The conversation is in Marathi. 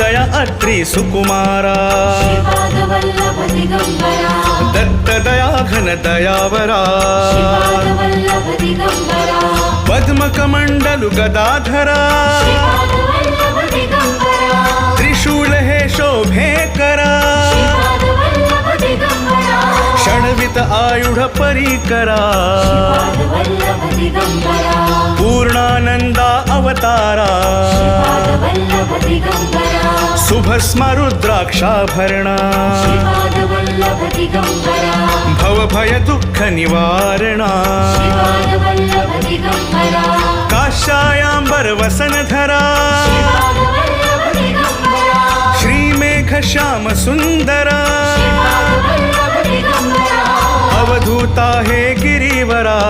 वत्सया अत्रि सुकुमारा दत्तदया घन दयावरा पद्मकमण्डलु गदाधरा त्रिशूल हे शोभेकरा षड्वित आयुध परिकरा पूर्णानंदा अवतारा शुभस्म रुद्राक्षाभरणा भवभय दुःख निवारणा काश्याम्बर वसनधरा श्रीमेघ श्याम सुंदरा अवधूता हे गिरिवरा।